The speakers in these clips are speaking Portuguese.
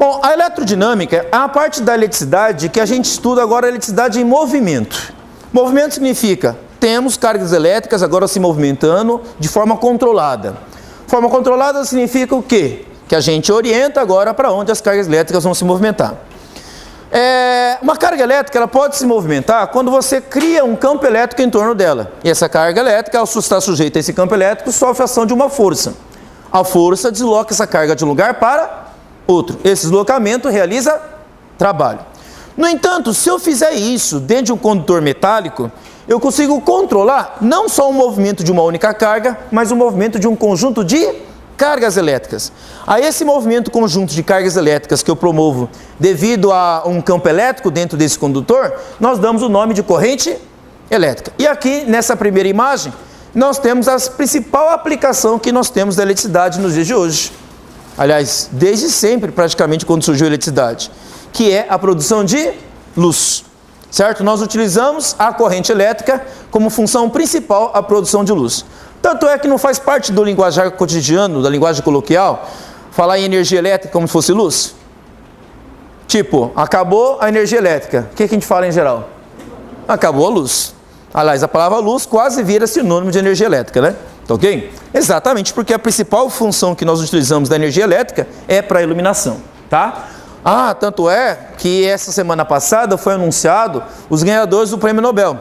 Bom, a eletrodinâmica é a parte da eletricidade que a gente estuda agora, a eletricidade em movimento. Movimento significa, temos cargas elétricas agora se movimentando de forma controlada. Forma controlada significa o quê? Que a gente orienta agora para onde as cargas elétricas vão se movimentar. Uma carga elétrica ela pode se movimentar quando você cria um campo elétrico em torno dela. E essa carga elétrica, ao estar sujeita a esse campo elétrico, sofre a ação de uma força. A força desloca essa carga de um lugar para outro. Esse deslocamento realiza trabalho. No entanto, se eu fizer isso dentro de um condutor metálico, eu consigo controlar não só o movimento de uma única carga, mas o movimento de um conjunto de cargas elétricas. A esse movimento conjunto de cargas elétricas que eu promovo devido a um campo elétrico dentro desse condutor, nós damos o nome de corrente elétrica. E aqui, nessa primeira imagem, nós temos a principal aplicação que nós temos da eletricidade nos dias de hoje. Aliás, desde sempre, praticamente, quando surgiu a eletricidade, que é a produção de luz. Certo? Nós utilizamos a corrente elétrica como função principal a produção de luz. Tanto é que não faz parte do linguajar cotidiano, da linguagem coloquial, falar em energia elétrica como se fosse luz. Tipo, acabou a energia elétrica. O que a gente fala em geral? Acabou a luz. Aliás, a palavra luz quase vira sinônimo de energia elétrica, né? Tá ok? Exatamente, porque a principal função que nós utilizamos da energia elétrica é para a iluminação, tá? Tanto é que essa semana passada foi anunciado os ganhadores do Prêmio Nobel.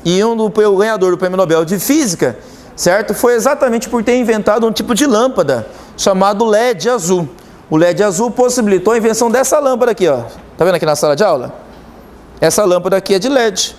E o ganhador do Prêmio Nobel de Física, certo? Foi exatamente por ter inventado um tipo de lâmpada chamado LED azul. O LED azul possibilitou a invenção dessa lâmpada aqui, ó. Tá vendo aqui na sala de aula? Essa lâmpada aqui é de LED,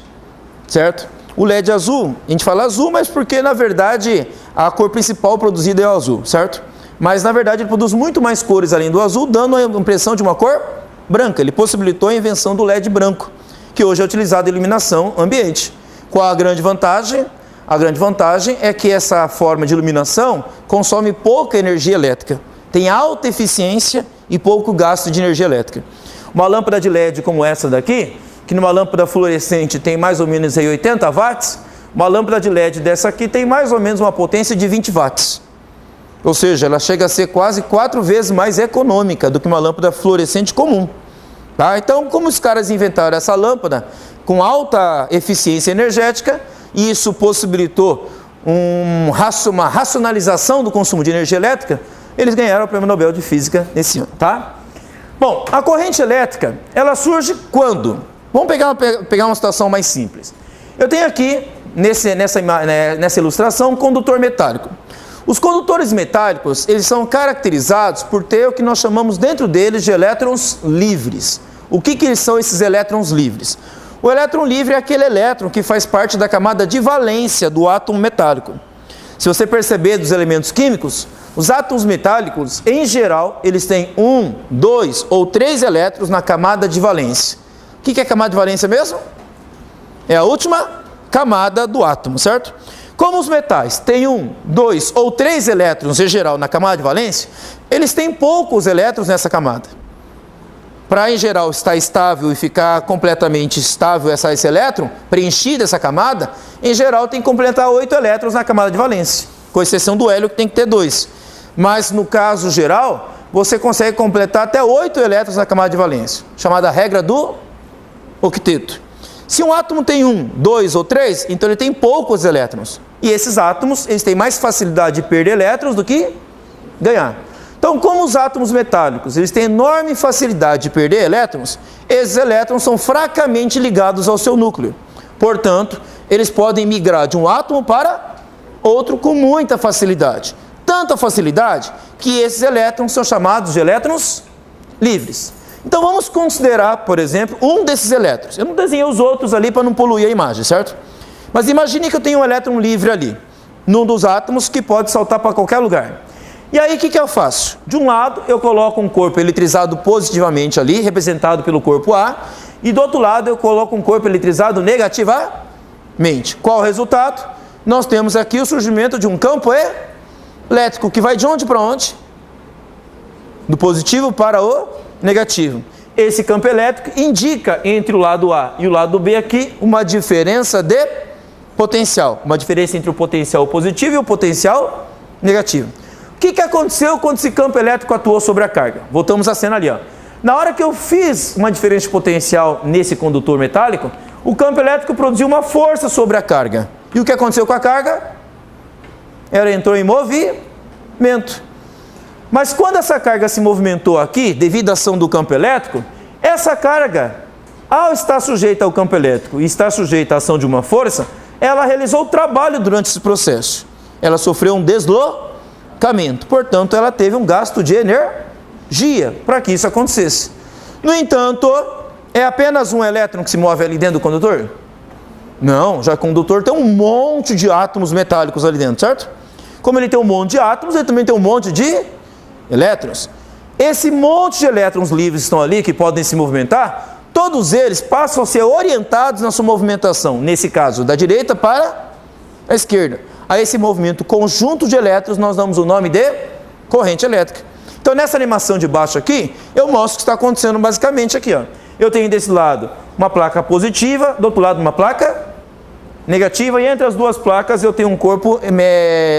certo? O LED azul, a gente fala azul, mas porque na verdade a cor principal produzida é o azul, certo? Mas na verdade ele produz muito mais cores além do azul, dando a impressão de uma cor branca. Ele possibilitou a invenção do LED branco, que hoje é utilizado em iluminação ambiente. Qual a grande vantagem? A grande vantagem é que essa forma de iluminação consome pouca energia elétrica, tem alta eficiência e pouco gasto de energia elétrica. Uma lâmpada de LED como essa daqui, que numa lâmpada fluorescente tem mais ou menos aí 80 watts, uma lâmpada de LED dessa aqui tem mais ou menos uma potência de 20 watts. Ou seja, ela chega a ser quase 4 vezes mais econômica do que uma lâmpada fluorescente comum. Tá? Então, como os caras inventaram essa lâmpada com alta eficiência energética, e isso possibilitou uma racionalização do consumo de energia elétrica, eles ganharam o Prêmio Nobel de Física nesse ano. Tá? Bom, a corrente elétrica, ela surge quando? Vamos pegar uma situação mais simples. Eu tenho aqui, nessa ilustração, um condutor metálico. Os condutores metálicos, eles são caracterizados por ter o que nós chamamos dentro deles de elétrons livres. O que são esses elétrons livres? O elétron livre é aquele elétron que faz parte da camada de valência do átomo metálico. Se você perceber dos elementos químicos, os átomos metálicos, em geral, eles têm 1, 2 ou 3 elétrons na camada de valência. O que é a camada de valência mesmo? É a última camada do átomo, certo? Como os metais têm 1, 2 ou 3 elétrons em geral na camada de valência, eles têm poucos elétrons nessa camada. Para em geral estar estável e ficar completamente estável esse elétron, preenchida essa camada, em geral tem que completar 8 elétrons na camada de valência, com exceção do hélio que tem que ter 2. Mas no caso geral, você consegue completar até 8 elétrons na camada de valência, chamada regra do octeto. Se um átomo tem 1, 2 ou 3, então ele tem poucos elétrons. E esses átomos, eles têm mais facilidade de perder elétrons do que ganhar. Então, como os átomos metálicos, eles têm enorme facilidade de perder elétrons, esses elétrons são fracamente ligados ao seu núcleo. Portanto, eles podem migrar de um átomo para outro com muita facilidade. Tanta facilidade que esses elétrons são chamados de elétrons livres. Então vamos considerar, por exemplo, um desses elétrons. Eu não desenhei os outros ali para não poluir a imagem, certo? Mas imagine que eu tenho um elétron livre ali, num dos átomos que pode saltar para qualquer lugar. E aí o que eu faço? De um lado eu coloco um corpo eletrizado positivamente ali, representado pelo corpo A, e do outro lado eu coloco um corpo eletrizado negativamente. Qual o resultado? Nós temos aqui o surgimento de um campo elétrico, que vai de onde para onde? Do positivo para o negativo. Esse campo elétrico indica entre o lado A e o lado B aqui uma diferença de potencial. Uma diferença entre o potencial positivo e o potencial negativo. O que aconteceu quando esse campo elétrico atuou sobre a carga? Voltamos à cena ali, ó. Na hora que eu fiz uma diferença de potencial nesse condutor metálico, o campo elétrico produziu uma força sobre a carga. E o que aconteceu com a carga? Ela entrou em movimento. Mas quando essa carga se movimentou aqui, devido à ação do campo elétrico, essa carga, ao estar sujeita ao campo elétrico e estar sujeita à ação de uma força, ela realizou o trabalho durante esse processo. Ela sofreu um deslocamento. Portanto, ela teve um gasto de energia para que isso acontecesse. No entanto, é apenas um elétron que se move ali dentro do condutor? Não, já que o condutor tem um monte de átomos metálicos ali dentro, certo? Como ele tem um monte de átomos, ele também tem um monte de elétrons. Esse monte de elétrons livres que estão ali, que podem se movimentar, todos eles passam a ser orientados na sua movimentação, nesse caso, da direita para a esquerda. A esse movimento conjunto de elétrons nós damos o nome de corrente elétrica. Então, nessa animação de baixo aqui, eu mostro o que está acontecendo basicamente aqui, ó. Eu tenho desse lado uma placa positiva, do outro lado uma placa negativa, e entre as duas placas eu tenho um corpo,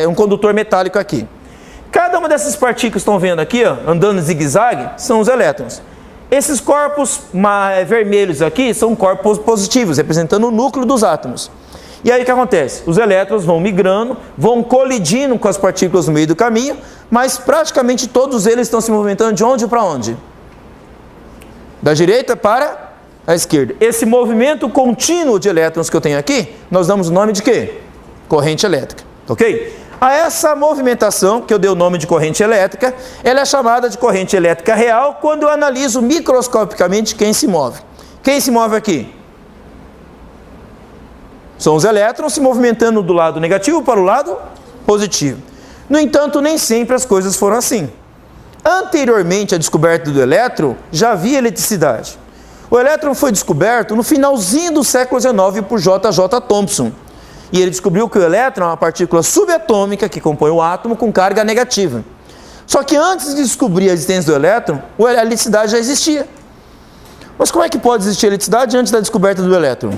um condutor metálico aqui. Cada uma dessas partículas que estão vendo aqui, ó, andando em zigue-zague, são os elétrons. Esses corpos vermelhos aqui são corpos positivos, representando o núcleo dos átomos. E aí o que acontece? Os elétrons vão migrando, vão colidindo com as partículas no meio do caminho, mas praticamente todos eles estão se movimentando de onde para onde? Da direita para a esquerda. Esse movimento contínuo de elétrons que eu tenho aqui, nós damos o nome de quê? Corrente elétrica, ok? A essa movimentação, que eu dei o nome de corrente elétrica, ela é chamada de corrente elétrica real quando eu analiso microscopicamente quem se move. Quem se move aqui? São os elétrons se movimentando do lado negativo para o lado positivo. No entanto, nem sempre as coisas foram assim. Anteriormente à descoberta do elétron, já havia eletricidade. O elétron foi descoberto no finalzinho do século XIX por J.J. Thomson. E ele descobriu que o elétron é uma partícula subatômica que compõe o átomo com carga negativa. Só que antes de descobrir a existência do elétron, a eletricidade já existia. Mas como é que pode existir eletricidade antes da descoberta do elétron?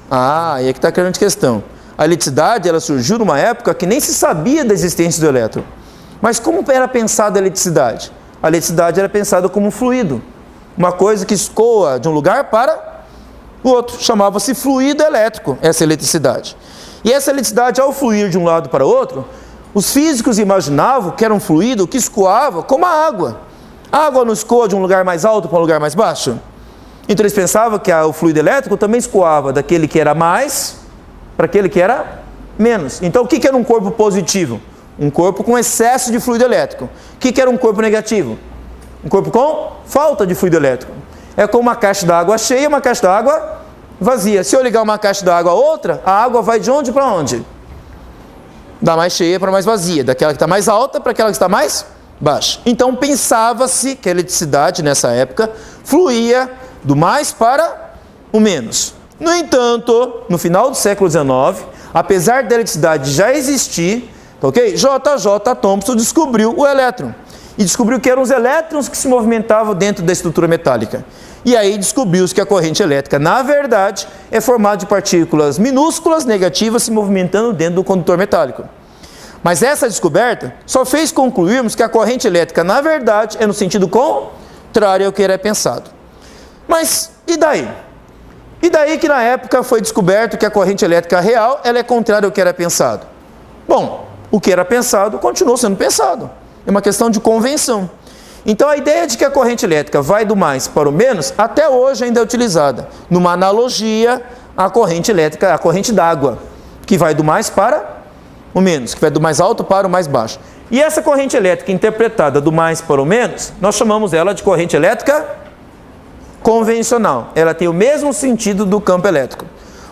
Aí é que está a grande questão. A eletricidade ela surgiu numa época que nem se sabia da existência do elétron. Mas como era pensada a eletricidade? A eletricidade era pensada como um fluido. Uma coisa que escoa de um lugar para o outro. Chamava-se fluido elétrico, essa eletricidade. E essa eletricidade, ao fluir de um lado para o outro, os físicos imaginavam que era um fluido que escoava como a água. A água não escoa de um lugar mais alto para um lugar mais baixo? Então eles pensavam que o fluido elétrico também escoava daquele que era mais para aquele que era menos. Então o que era um corpo positivo? Um corpo com excesso de fluido elétrico. O que era um corpo negativo? Um corpo com falta de fluido elétrico. É como uma caixa d'água cheia e uma caixa d'água vazia. Se eu ligar uma caixa d'água a outra, a água vai de onde para onde? Da mais cheia para mais vazia, daquela que está mais alta para aquela que está mais baixa. Então pensava-se que a eletricidade nessa época fluía do mais para o menos. No entanto, no final do século XIX, apesar da eletricidade já existir, ok? J.J. Thomson descobriu o elétron. E descobriu que eram os elétrons que se movimentavam dentro da estrutura metálica. E aí descobriu-se que a corrente elétrica, na verdade, é formada de partículas minúsculas negativas se movimentando dentro do condutor metálico. Mas essa descoberta só fez concluirmos que a corrente elétrica, na verdade, é no sentido contrário ao que era pensado. Mas e daí? E daí que na época foi descoberto que a corrente elétrica real ela é contrária ao que era pensado? Bom, o que era pensado continuou sendo pensado. É uma questão de convenção. Então a ideia de que a corrente elétrica vai do mais para o menos, até hoje ainda é utilizada, numa analogia à corrente elétrica, à corrente d'água, que vai do mais para o menos, que vai do mais alto para o mais baixo. E essa corrente elétrica interpretada do mais para o menos, nós chamamos ela de corrente elétrica convencional. Ela tem o mesmo sentido do campo elétrico.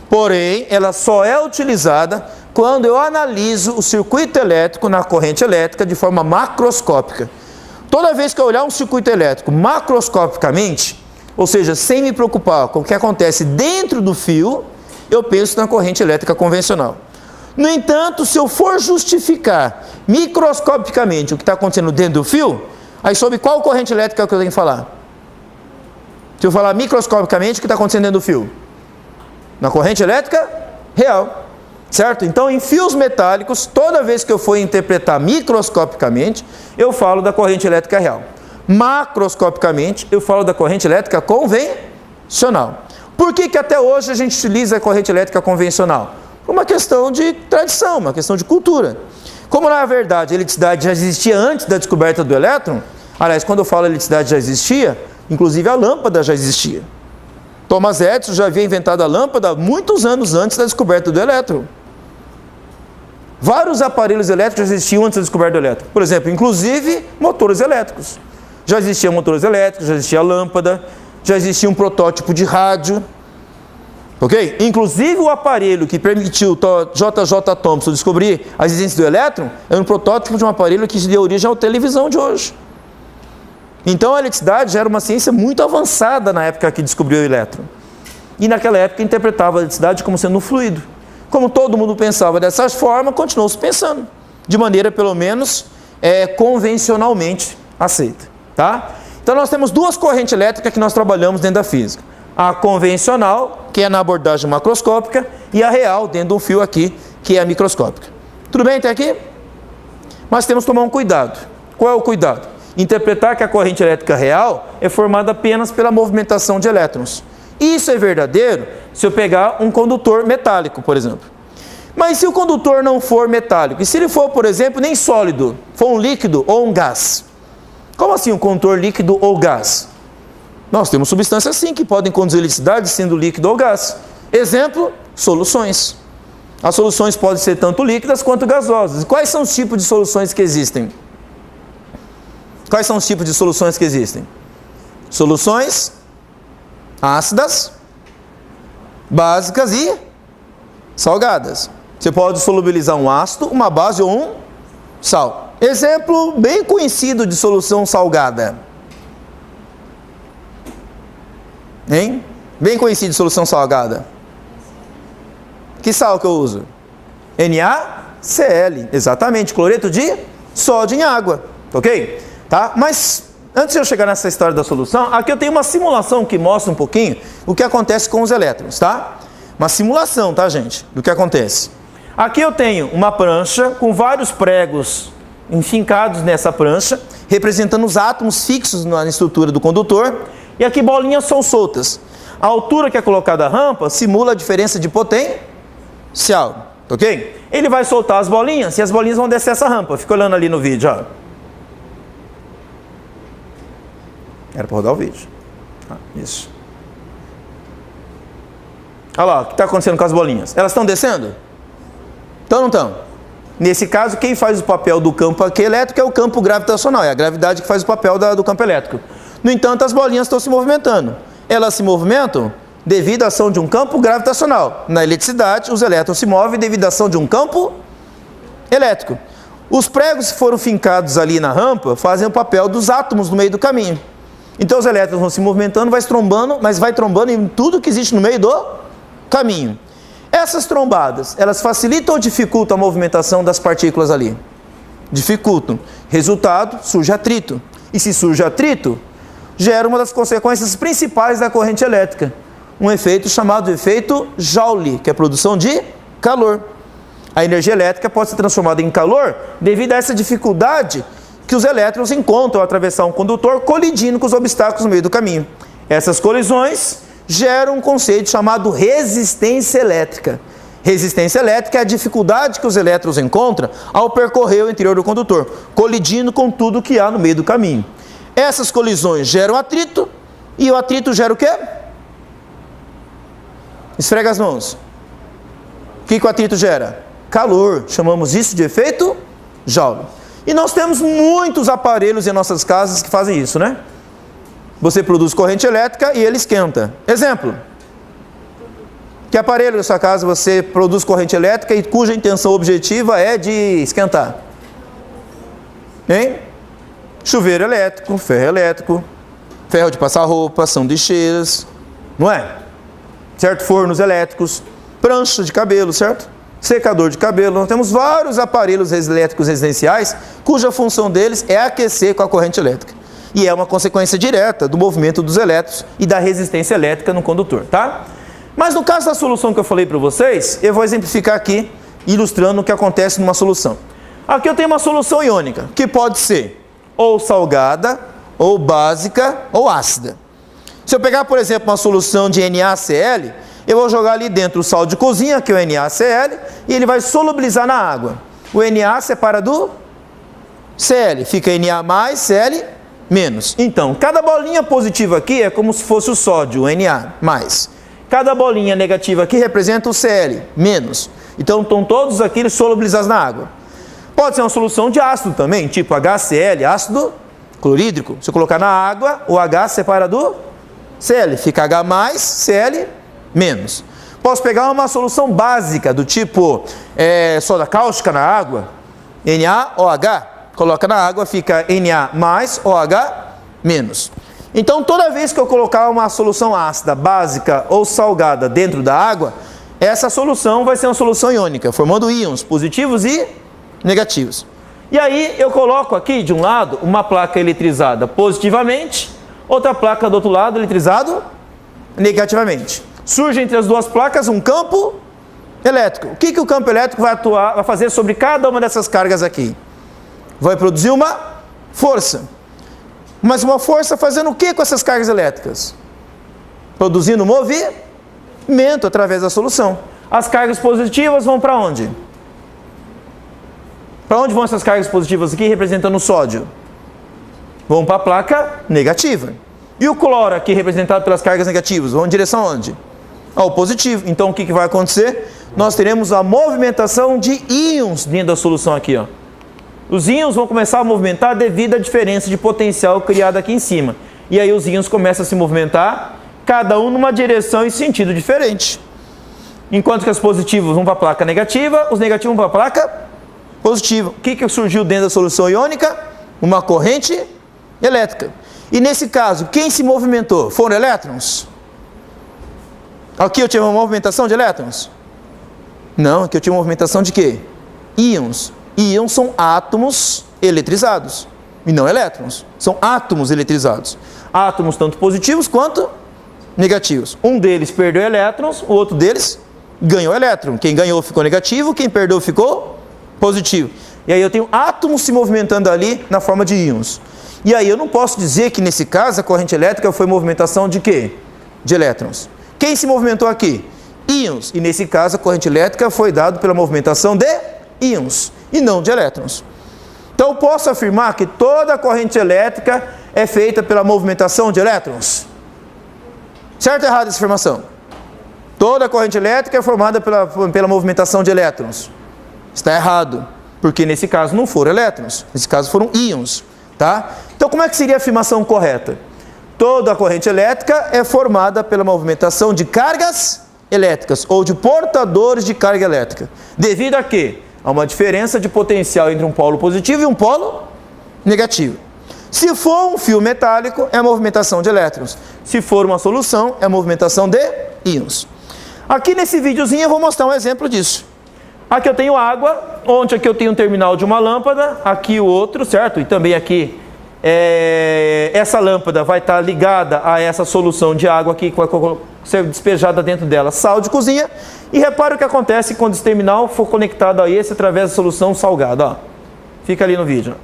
Porém, ela só é utilizada quando eu analiso o circuito elétrico na corrente elétrica de forma macroscópica. Toda vez que eu olhar um circuito elétrico macroscopicamente, ou seja, sem me preocupar com o que acontece dentro do fio, eu penso na corrente elétrica convencional. No entanto, se eu for justificar microscopicamente o que está acontecendo dentro do fio, aí sobre qual corrente elétrica que eu tenho que falar? Se eu falar microscopicamente o que está acontecendo dentro do fio? Na corrente elétrica real. Certo? Então, em fios metálicos, toda vez que eu for interpretar microscopicamente, eu falo da corrente elétrica real. Macroscopicamente, eu falo da corrente elétrica convencional. Por que até hoje a gente utiliza a corrente elétrica convencional? Por uma questão de tradição, uma questão de cultura. Como, na verdade, a eletricidade já existia antes da descoberta do elétron, aliás, quando eu falo eletricidade já existia, inclusive a lâmpada já existia. Thomas Edison já havia inventado a lâmpada muitos anos antes da descoberta do elétron. Vários aparelhos elétricos já existiam antes da descoberta do elétron. Por exemplo, inclusive motores elétricos. Já existiam motores elétricos, já existia lâmpada, já existia um protótipo de rádio. Ok? Inclusive o aparelho que permitiu J.J. Thomson descobrir a existência do elétron é um protótipo de um aparelho que deu origem à televisão de hoje. Então a eletricidade já era uma ciência muito avançada na época que descobriu o elétron. E naquela época interpretava a eletricidade como sendo um fluido. Como todo mundo pensava dessa forma, continuou-se pensando. De maneira, pelo menos, convencionalmente aceita. Tá? Então nós temos duas correntes elétricas que nós trabalhamos dentro da física. A convencional, que é na abordagem macroscópica, e a real, dentro de um fio aqui, que é a microscópica. Tudo bem até aqui? Mas temos que tomar um cuidado. Qual é o cuidado? Interpretar que a corrente elétrica real é formada apenas pela movimentação de elétrons. Isso é verdadeiro se eu pegar um condutor metálico, por exemplo. Mas se o condutor não for metálico, e se ele for, por exemplo, nem sólido, for um líquido ou um gás? Como assim um condutor líquido ou gás? Nós temos substâncias sim que podem conduzir eletricidade sendo líquido ou gás. Exemplo, soluções. As soluções podem ser tanto líquidas quanto gasosas. E quais são os tipos de soluções que existem? Quais são os tipos de soluções que existem? Soluções ácidas, básicas e salgadas. Você pode solubilizar um ácido, uma base ou um sal. Exemplo bem conhecido de solução salgada. Hein? Bem conhecido de solução salgada. Que sal que eu uso? NaCl. Exatamente, cloreto de sódio em água. Ok? Tá? Mas antes de eu chegar nessa história da solução, aqui eu tenho uma simulação que mostra um pouquinho o que acontece com os elétrons, tá? Uma simulação, tá, gente? Do que acontece. Aqui eu tenho uma prancha com vários pregos enfincados nessa prancha, representando os átomos fixos na estrutura do condutor, e aqui bolinhas são soltas. A altura que é colocada a rampa simula a diferença de potencial, ok? Ele vai soltar as bolinhas e as bolinhas vão descer essa rampa. Fica olhando ali no vídeo, ó. Era para rodar o vídeo. Isso. Olha lá, o que está acontecendo com as bolinhas? Elas estão descendo? Estão ou não estão? Nesse caso, quem faz o papel do campo aqui elétrico é o campo gravitacional. É a gravidade que faz o papel do campo elétrico. No entanto, as bolinhas estão se movimentando. Elas se movimentam devido à ação de um campo gravitacional. Na eletricidade, os elétrons se movem devido à ação de um campo elétrico. Os pregos que foram fincados ali na rampa fazem o papel dos átomos no meio do caminho. Então os elétrons vão se movimentando, vai trombando, mas vai trombando em tudo que existe no meio do caminho. Essas trombadas, elas facilitam ou dificultam a movimentação das partículas ali? Dificultam. Resultado, surge atrito. E se surge atrito, gera uma das consequências principais da corrente elétrica. Um efeito chamado efeito Joule, que é a produção de calor. A energia elétrica pode ser transformada em calor devido a essa dificuldade que os elétrons encontram ao atravessar um condutor, colidindo com os obstáculos no meio do caminho. Essas colisões geram um conceito chamado resistência elétrica. Resistência elétrica é a dificuldade que os elétrons encontram ao percorrer o interior do condutor, colidindo com tudo que há no meio do caminho. Essas colisões geram atrito, e o atrito gera o quê? Esfrega as mãos. O que o atrito gera? Calor. Chamamos isso de efeito Joule. E nós temos muitos aparelhos em nossas casas que fazem isso, né? Você produz corrente elétrica e ele esquenta. Exemplo. Que aparelho na sua casa você produz corrente elétrica e cuja intenção objetiva é de esquentar? Hein? Chuveiro elétrico, ferro de passar roupa, sanduicheiras, não é? Certo? Fornos elétricos, prancha de cabelo, certo? Secador de cabelo. Nós temos vários aparelhos elétricos residenciais cuja função deles é aquecer com a corrente elétrica. E é uma consequência direta do movimento dos elétrons e da resistência elétrica no condutor, tá? Mas no caso da solução que eu falei para vocês, eu vou exemplificar aqui ilustrando o que acontece numa solução. Aqui eu tenho uma solução iônica, que pode ser ou salgada, ou básica, ou ácida. Se eu pegar, por exemplo, uma solução de NaCl, eu vou jogar ali dentro o sal de cozinha, que é o NaCl, e ele vai solubilizar na água. O Na separa do Cl, fica Na mais, Cl menos. Então, cada bolinha positiva aqui é como se fosse o sódio, o Na mais. Cada bolinha negativa aqui representa o Cl menos. Então, estão todos aqui solubilizados na água. Pode ser uma solução de ácido também, tipo HCl, ácido clorídrico. Se eu colocar na água, o H separa do Cl, fica H mais, Cl menos. Posso pegar uma solução básica, do tipo soda cáustica na água, NaOH. Coloca na água, fica Na mais, OH menos. Então, toda vez que eu colocar uma solução ácida, básica ou salgada dentro da água, essa solução vai ser uma solução iônica, formando íons positivos e negativos. E aí eu coloco aqui de um lado uma placa eletrizada positivamente, outra placa do outro lado eletrizado negativamente. Surge entre as duas placas um campo elétrico. O que o campo elétrico vai fazer sobre cada uma dessas cargas aqui? Vai produzir uma força. Mas uma força fazendo o que com essas cargas elétricas? Produzindo movimento através da solução. As cargas positivas vão para onde? Para onde vão essas cargas positivas aqui, representando o sódio? Vão para a placa negativa. E o cloro aqui, representado pelas cargas negativas, vão em direção aonde? Ao positivo. Então, o que vai acontecer? Nós teremos a movimentação de íons dentro da solução aqui, ó. Os íons vão começar a movimentar devido à diferença de potencial criada aqui em cima. E aí os íons começam a se movimentar, cada um numa direção e sentido diferente. Enquanto que os positivos vão para a placa negativa, os negativos vão para a placa positiva. O que surgiu dentro da solução iônica? Uma corrente elétrica. E nesse caso, quem se movimentou? Foram elétrons? Aqui eu tive uma movimentação de elétrons? Não, aqui eu tive uma movimentação de quê? Íons. Íons são átomos eletrizados, e não elétrons. São átomos eletrizados. Átomos tanto positivos quanto negativos. Um deles perdeu elétrons, o outro deles ganhou elétron. Quem ganhou ficou negativo, quem perdeu ficou positivo. E aí eu tenho átomos se movimentando ali na forma de íons. E aí eu não posso dizer que nesse caso a corrente elétrica foi movimentação de quê? De elétrons. Quem se movimentou aqui? Íons. E nesse caso a corrente elétrica foi dada pela movimentação de íons e não de elétrons. Então eu posso afirmar que toda a corrente elétrica é feita pela movimentação de elétrons? Certo ou errado essa afirmação? Toda a corrente elétrica é formada pela movimentação de elétrons. Está errado, porque nesse caso não foram elétrons, nesse caso foram íons, tá? Então como é que seria a afirmação correta? Toda a corrente elétrica é formada pela movimentação de cargas elétricas ou de portadores de carga elétrica. Devido a quê? A uma diferença de potencial entre um polo positivo e um polo negativo. Se for um fio metálico, é a movimentação de elétrons. Se for uma solução, é a movimentação de íons. Aqui nesse videozinho eu vou mostrar um exemplo disso. Aqui eu tenho água, onde aqui eu tenho um terminal de uma lâmpada, aqui o outro, certo? E também aqui, essa lâmpada vai estar ligada a essa solução de água aqui, que vai ser despejada dentro dela sal de cozinha. E repara o que acontece quando esse terminal for conectado a esse através da solução salgada, ó. Fica ali no vídeo.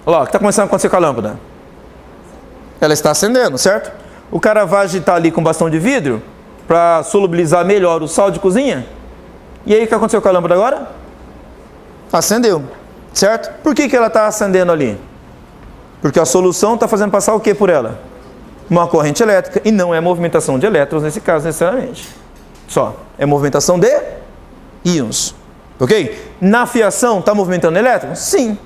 Olha lá, o que está começando a acontecer com a lâmpada? Ela está acendendo, certo? O cara vai agitar ali com bastão de vidro para solubilizar melhor o sal de cozinha. E aí o que aconteceu com a lâmpada agora? Acendeu, certo? Por que ela está acendendo ali? Porque a solução está fazendo passar o que por ela? Uma corrente elétrica, e não é movimentação de elétrons nesse caso necessariamente. Só, é movimentação de íons, ok? Na fiação está movimentando elétrons? Sim.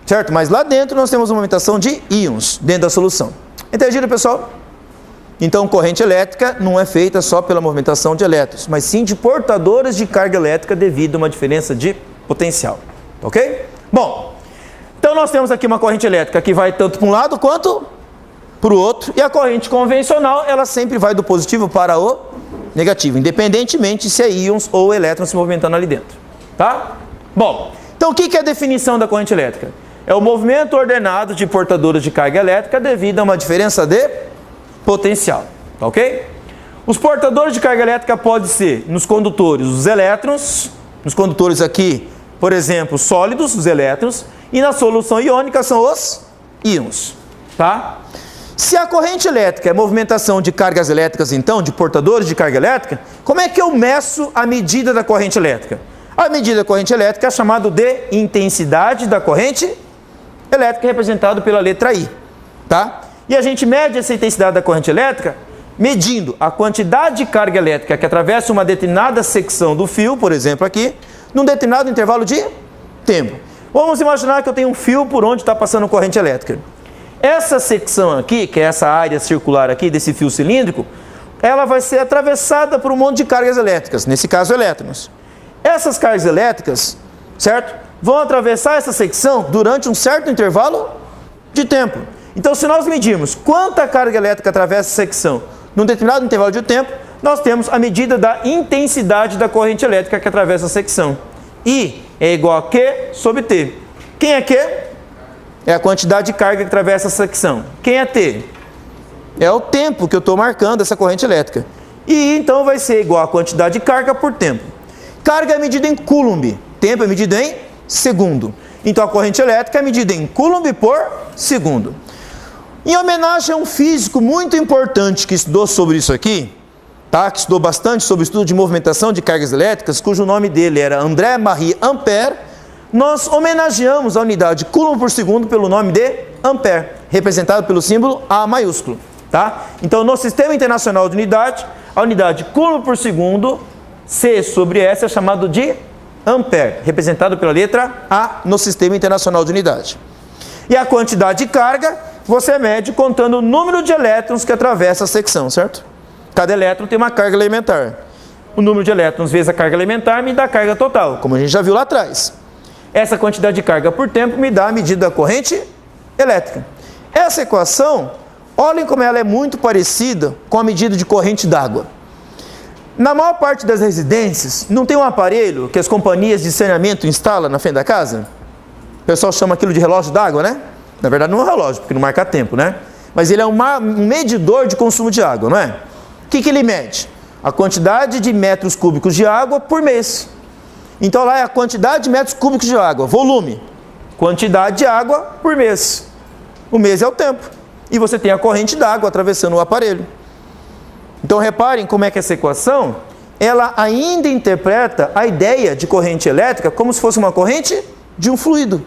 Certo? Mas lá dentro nós temos uma movimentação de íons dentro da solução. Entendido, pessoal? Então, corrente elétrica não é feita só pela movimentação de elétrons, mas sim de portadores de carga elétrica devido a uma diferença de potencial. Ok? Bom, então nós temos aqui uma corrente elétrica que vai tanto para um lado quanto para o outro. E a corrente convencional, ela sempre vai do positivo para o negativo, independentemente se é íons ou elétrons se movimentando ali dentro. Tá? Bom, então o que é a definição da corrente elétrica? É o movimento ordenado de portadores de carga elétrica devido a uma diferença de potencial, tá ok? Os portadores de carga elétrica podem ser nos condutores os elétrons, nos condutores aqui, por exemplo, sólidos, os elétrons, e na solução iônica são os íons, tá? Se a corrente elétrica é movimentação de cargas elétricas, então, de portadores de carga elétrica, como é que eu meço a medida da corrente elétrica? A medida da corrente elétrica é chamada de intensidade da corrente elétrica, representado pela letra I, tá? E a gente mede essa intensidade da corrente elétrica medindo a quantidade de carga elétrica que atravessa uma determinada secção do fio, por exemplo aqui, num determinado intervalo de tempo. Vamos imaginar que eu tenho um fio por onde está passando corrente elétrica. Essa secção aqui, que é essa área circular aqui desse fio cilíndrico, ela vai ser atravessada por um monte de cargas elétricas, nesse caso elétrons. Essas cargas elétricas, certo? Vão atravessar essa secção durante um certo intervalo de tempo. Então, se nós medirmos quanta carga elétrica atravessa a secção num determinado intervalo de tempo, nós temos a medida da intensidade da corrente elétrica que atravessa a secção. I é igual a Q sobre T. Quem é Q? É a quantidade de carga que atravessa a secção. Quem é T? É o tempo que eu estou marcando essa corrente elétrica. E então vai ser igual a quantidade de carga por tempo. Carga é medida em coulomb, tempo é medido em segundo. Então a corrente elétrica é medida em coulomb por segundo. Em homenagem a um físico muito importante que estudou sobre isso aqui, tá? Que estudou bastante sobre o estudo de movimentação de cargas elétricas, cujo nome dele era André-Marie Ampère, nós homenageamos a unidade coulomb por segundo pelo nome de Ampère, representado pelo símbolo A maiúsculo. Tá? Então, no Sistema Internacional de Unidade, a unidade coulomb por segundo, C sobre S, é chamado de Ampère, representado pela letra A no Sistema Internacional de Unidade. E a quantidade de carga, você mede contando o número de elétrons que atravessa a secção, certo? Cada elétron tem uma carga elementar. O número de elétrons vezes a carga elementar me dá a carga total, como a gente já viu lá atrás. Essa quantidade de carga por tempo me dá a medida da corrente elétrica. Essa equação, olhem como ela é muito parecida com a medida de corrente d'água. Na maior parte das residências, não tem um aparelho que as companhias de saneamento instalam na frente da casa? O pessoal chama aquilo de relógio d'água, né? Na verdade não é um relógio, porque não marca tempo, né? Mas ele é um medidor de consumo de água, não é? O que ele mede? A quantidade de metros cúbicos de água por mês. Então lá é a quantidade de metros cúbicos de água, volume. Quantidade de água por mês. O mês é o tempo. E você tem a corrente d'água atravessando o aparelho. Então reparem como é que essa equação, ela ainda interpreta a ideia de corrente elétrica como se fosse uma corrente de um fluido.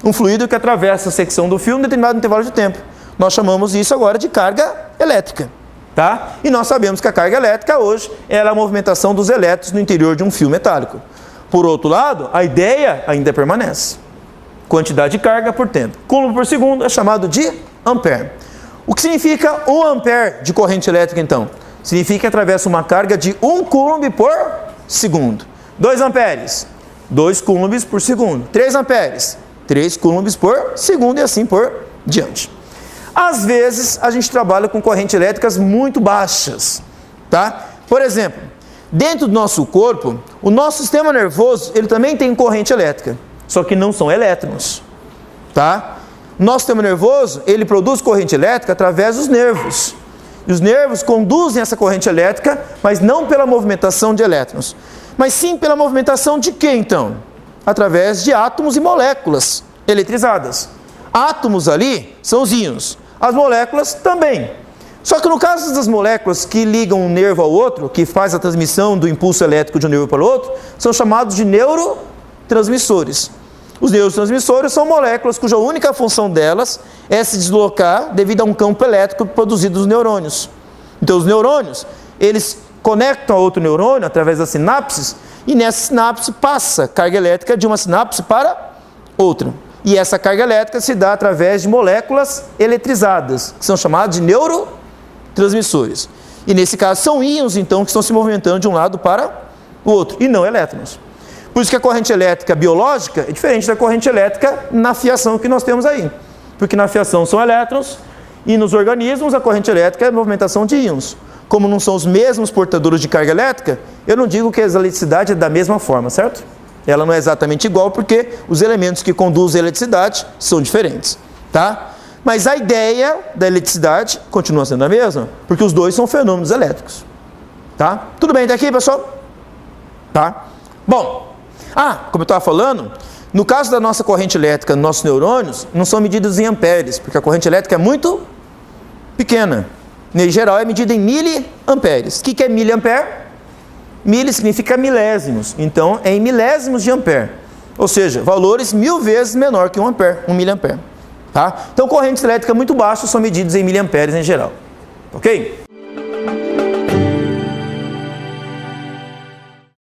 Um fluido que atravessa a secção do fio em um determinado intervalo de tempo. Nós chamamos isso agora de carga elétrica. Tá? E nós sabemos que a carga elétrica hoje é a movimentação dos elétrons no interior de um fio metálico. Por outro lado, a ideia ainda permanece. Quantidade de carga por tempo. Coulomb por segundo é chamado de ampere. O que significa 1 ampere de corrente elétrica, então? Significa que atravessa uma carga de 1 coulomb por segundo. 2 amperes, 2 coulombs por segundo. 3 amperes, 3 coulombs por segundo e assim por diante. Às vezes, a gente trabalha com correntes elétricas muito baixas, tá? Por exemplo, dentro do nosso corpo, o nosso sistema nervoso, ele também tem corrente elétrica, só que não são elétrons, tá? Nosso sistema nervoso, ele produz corrente elétrica através dos nervos. E os nervos conduzem essa corrente elétrica, mas não pela movimentação de elétrons, mas sim pela movimentação de quê, então? Através de átomos e moléculas eletrizadas. Átomos ali são os íons, as moléculas também. Só que no caso das moléculas que ligam um nervo ao outro, que faz a transmissão do impulso elétrico de um nervo para o outro, são chamados de neurotransmissores. Os neurotransmissores são moléculas cuja única função delas é se deslocar devido a um campo elétrico produzido nos neurônios. Então os neurônios, eles conectam a outro neurônio através das sinapses e nessa sinapse passa carga elétrica de uma sinapse para outra. E essa carga elétrica se dá através de moléculas eletrizadas, que são chamadas de neurotransmissores. E nesse caso são íons, então, que estão se movimentando de um lado para o outro, e não elétrons. Por isso que a corrente elétrica biológica é diferente da corrente elétrica na fiação que nós temos aí. Porque na fiação são elétrons, e nos organismos a corrente elétrica é a movimentação de íons. Como não são os mesmos portadores de carga elétrica, eu não digo que a eletricidade é da mesma forma, certo? ela não é exatamente igual porque os elementos que conduzem a eletricidade são diferentes, tá? Mas a ideia da eletricidade continua sendo a mesma, porque os dois são fenômenos elétricos, tá? Tudo bem até aqui, pessoal? Tá? Bom, como eu estava falando, no caso da nossa corrente elétrica, nossos neurônios, não são medidos em amperes, porque a corrente elétrica é muito pequena. Em geral, é medida em miliamperes. O que é miliampere? Mili significa milésimos, então é em milésimos de ampere. Ou seja, valores 1000 vezes menor que 1 ampere, 1 miliampere. Tá? Então, correntes elétricas muito baixas são medidas em miliamperes em geral. Ok?